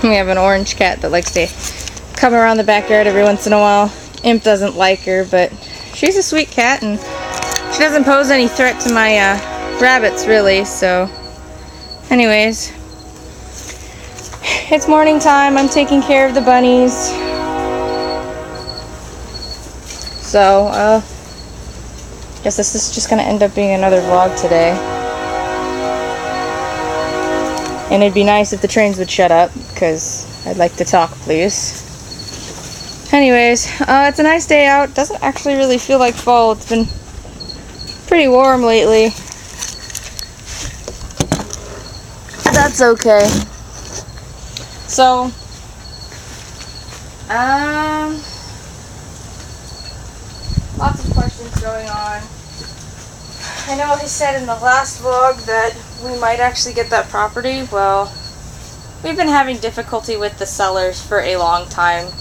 We have an orange cat that likes to come around the backyard every once in a while. Imp doesn't like her, but she's a sweet cat, and she doesn't pose any threat to my rabbits, really. So, anyways, it's morning time. I'm taking care of the bunnies. So, guess this is just gonna end up being another vlog today. And it'd be nice if the trains would shut up, because I'd like to talk, please. Anyways, it's a nice day out. Doesn't actually really feel like fall. It's been pretty warm lately. That's okay. So, lots of questions going on. I know I said in the last vlog that we might actually get that property. Well, we've been having difficulty with the sellers for a long time.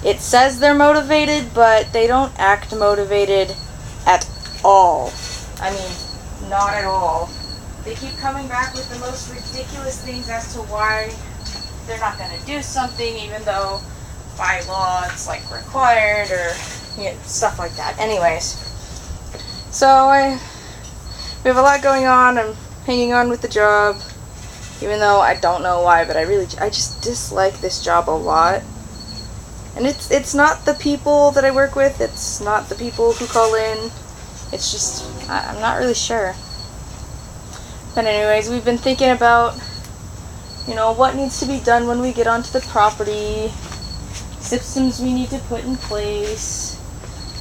It says they're motivated, but they don't act motivated at all. I mean, not at all. They keep coming back with the most ridiculous things as to why they're not going to do something, even though by law it's like required, or stuff like that. Anyways, so we have a lot going on. I'm hanging on with the job, even though I don't know why, but I just dislike this job a lot. And it's not the people that I work with, it's not the people who call in, it's just, I'm not really sure. But anyways, we've been thinking about, what needs to be done when we get onto the property, systems we need to put in place,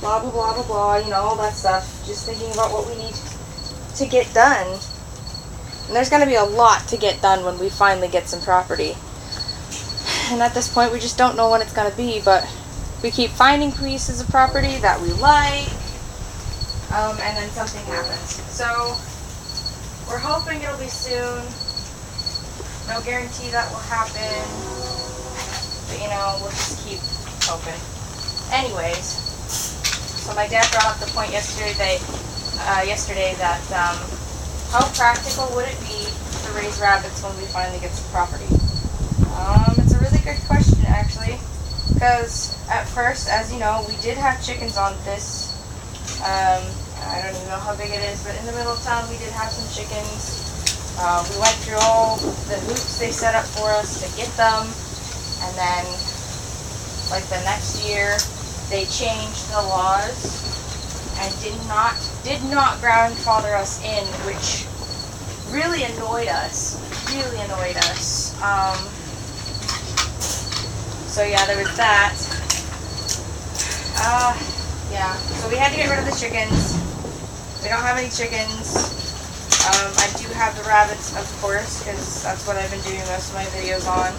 blah, blah, blah, blah, blah, all that stuff. Just thinking about what we need to get done. And there's going to be a lot to get done when we finally get some property. And at this point, we just don't know when it's going to be, but we keep finding pieces of property that we like, and then something happens. So, we're hoping it'll be soon. No guarantee that will happen, but we'll just keep hoping. Anyways, so my dad brought up the point yesterday that how practical would it be to raise rabbits when we finally get some property? It's a really good question, actually, because at first, as you know, we did have chickens on this. I don't even know how big it is, but in the middle of town we did have some chickens. We went through all the hoops they set up for us to get them, and then, like the next year, they changed the laws and did not grandfather us in, which really annoyed us. So yeah, there was that. Yeah, so we had to get rid of the chickens. We don't have any chickens. I do have the rabbits, of course, because that's what I've been doing most of my videos on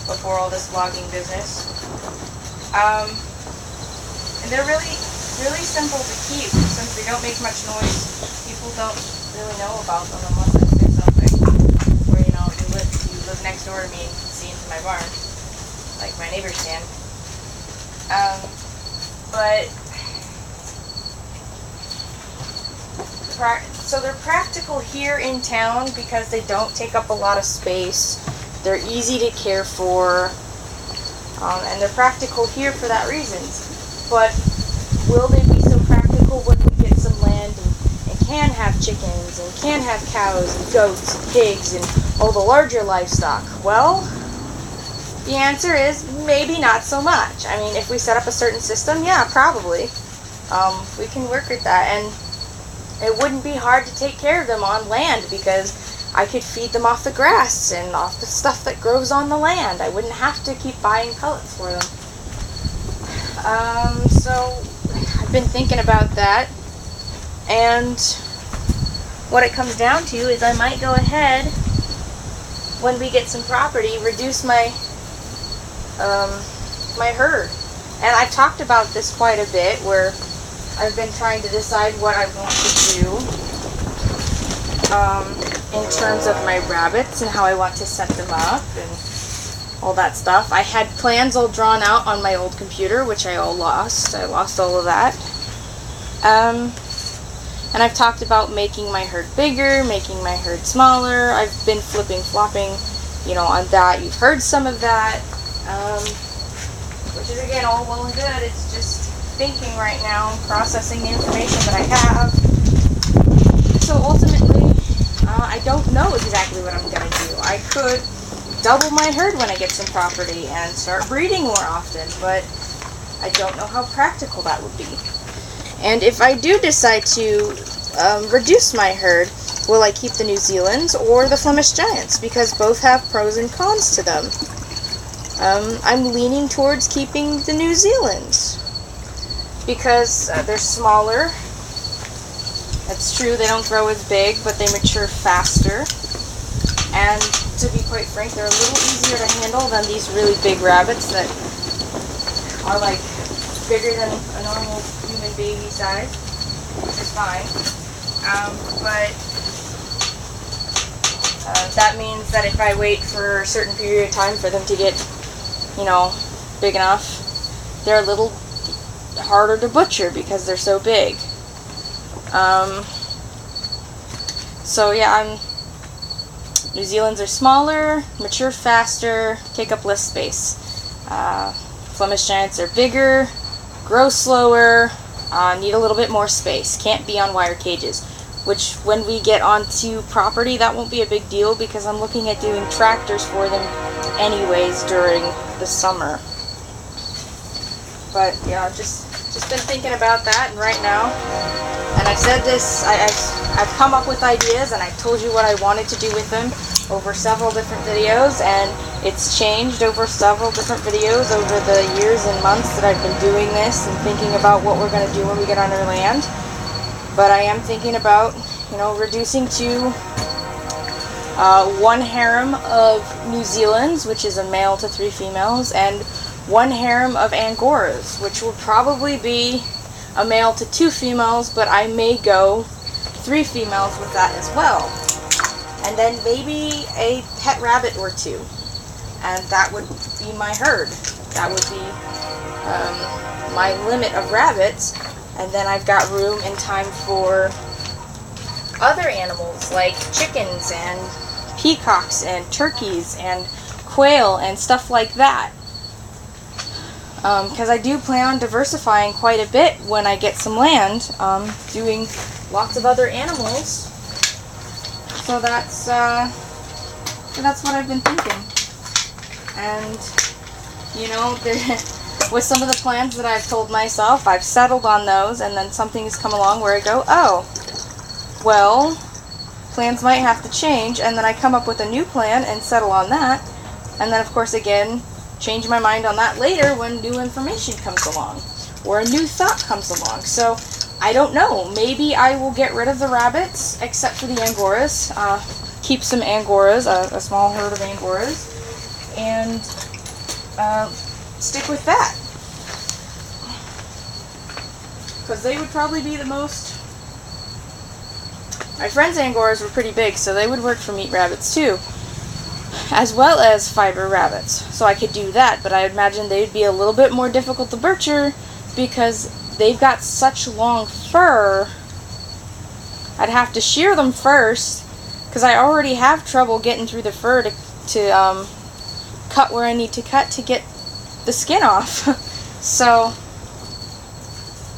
before all this vlogging business. And they're really, really simple to keep since they don't make much noise. People don't really know about them unless I say something. Or, you live next door to me and can see into my barn, like my neighbors can. But so they're practical here in town because they don't take up a lot of space. They're easy to care for, and they're practical here for that reason. But will they be so practical when we get some land and can have chickens and can have cows and goats and pigs and all the larger livestock? Well, the answer is maybe not so much. I mean, if we set up a certain system, yeah, probably. We can work with that, and it wouldn't be hard to take care of them on land because I could feed them off the grass and off the stuff that grows on the land. I wouldn't have to keep buying pellets for them. So I've been thinking about that, and what it comes down to is I might go ahead when we get some property, reduce my my herd. And I've talked about this quite a bit, where I've been trying to decide what I want to do in terms of my rabbits and how I want to set them up and all that stuff. I had plans all drawn out on my old computer, which I lost. I lost all of that. And I've talked about making my herd bigger, making my herd smaller. I've been flipping-flopping you know, on that. You've heard some of that, which is, again, all well and good. It's just thinking right now, processing the information that I have. So ultimately, I don't know exactly what I'm going to do. I could double my herd when I get some property and start breeding more often, but I don't know how practical that would be. And if I do decide to reduce my herd, will I keep the New Zealands or the Flemish Giants? Because both have pros and cons to them. I'm leaning towards keeping the New Zealands because they're smaller. It's true, they don't grow as big, but they mature faster. And to be quite frank, they're a little easier to handle than these really big rabbits that are like bigger than a normal human baby size, which is fine. But that means that if I wait for a certain period of time for them to get, you know, big enough, they're a little harder to butcher because they're so big. So yeah, New Zealand's are smaller, mature faster, take up less space. Flemish Giants are bigger, grow slower, need a little bit more space, can't be on wire cages. Which, when we get onto property, that won't be a big deal because I'm looking at doing tractors for them anyways during the summer. But yeah, just been thinking about that, and right now, and I've said this, I've come up with ideas, and I've told you what I wanted to do with them over several different videos, and it's changed over several different videos over the years and months that I've been doing this and thinking about what we're going to do when we get on our land. But I am thinking about, you know, reducing to one harem of New Zealands, which is a male to 3 females, and one harem of Angoras, which will probably be a male to 2 females, but I may go 3 females with that as well. And then maybe a pet rabbit or 2. And that would be my herd. That would be my limit of rabbits. And then I've got room and time for other animals like chickens and peacocks and turkeys and quail and stuff like that. Because I do plan on diversifying quite a bit when I get some land, doing lots of other animals. So that's what I've been thinking. And, you know, with some of the plans that I've told myself, I've settled on those, and then something has come along where I go, oh, well, plans might have to change, and then I come up with a new plan and settle on that, and then, of course, again, change my mind on that later when new information comes along, or a new thought comes along. So, I don't know. Maybe I will get rid of the rabbits, except for the Angoras, keep some Angoras, a small herd of Angoras, and stick with that. Because they would probably be the most... My friend's Angoras were pretty big, so they would work for meat rabbits too. As well as fiber rabbits. So I could do that, but I imagine they'd be a little bit more difficult to butcher because they've got such long fur. I'd have to shear them first, because I already have trouble getting through the fur to cut where I need to cut to get the skin off. So,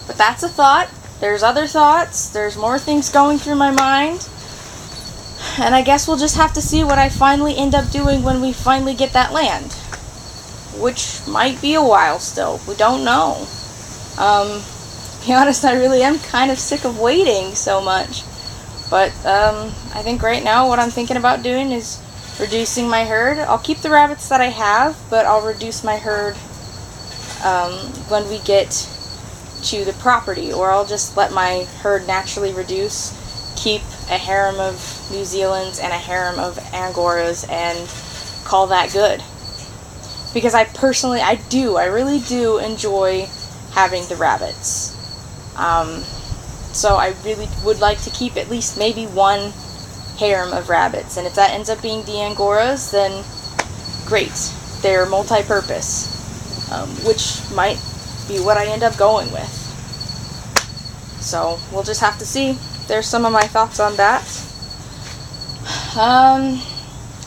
but that's a thought. There's other thoughts. There's more things going through my mind. And I guess we'll just have to see what I finally end up doing when we finally get that land. Which might be a while still. We don't know. To be honest, I really am kind of sick of waiting so much. But I think right now what I'm thinking about doing is reducing my herd. I'll keep the rabbits that I have, but I'll reduce my herd when we get to the property, or I'll just let my herd naturally reduce, keep a harem of New Zealands and a harem of Angoras, and call that good. Because I really do enjoy having the rabbits. So I really would like to keep at least maybe one harem of rabbits, and if that ends up being the Angoras, then great. They're multi-purpose, which might be what I end up going with. So we'll just have to see. There's some of my thoughts on that.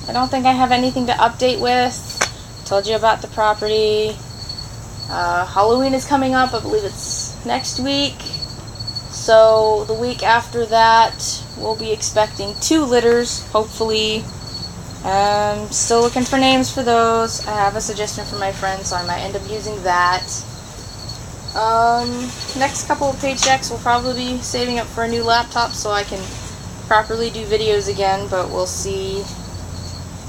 I don't think I have anything to update with. Told you about the property. Halloween is coming up. I believe it's next week. So the week after that, we'll be expecting 2 litters, hopefully. Still looking for names for those. I have a suggestion from my friend, so I might end up using that. Next couple of paychecks, we'll probably be saving up for a new laptop so I can properly do videos again, but we'll see.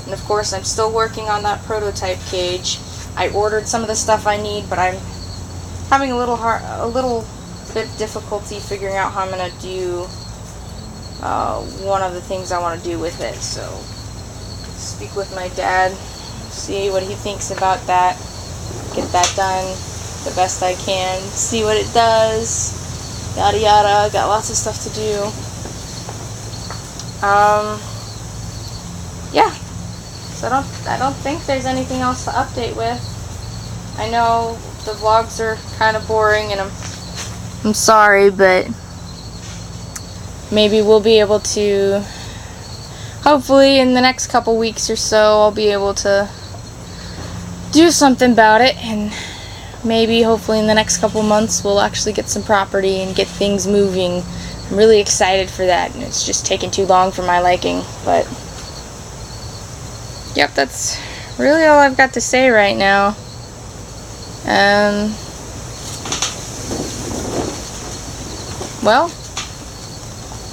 And of course, I'm still working on that prototype cage. I ordered some of the stuff I need, but I'm having a little bit difficulty figuring out how I'm gonna do one of the things I want to do with it. So speak with my dad, see what he thinks about that, get that done the best I can, see what it does, yada yada. Got lots of stuff to do. Yeah. So I don't think there's anything else to update with. I know the vlogs are kind of boring, and I'm sorry, but maybe we'll be able to, hopefully in the next couple weeks or so, I'll be able to do something about it, and maybe hopefully in the next couple months we'll actually get some property and get things moving. I'm really excited for that, and it's just taking too long for my liking. But yep, that's really all I've got to say right now. Well,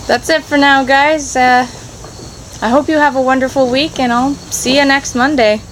that's it for now, guys. I hope you have a wonderful week, and I'll see you next Monday.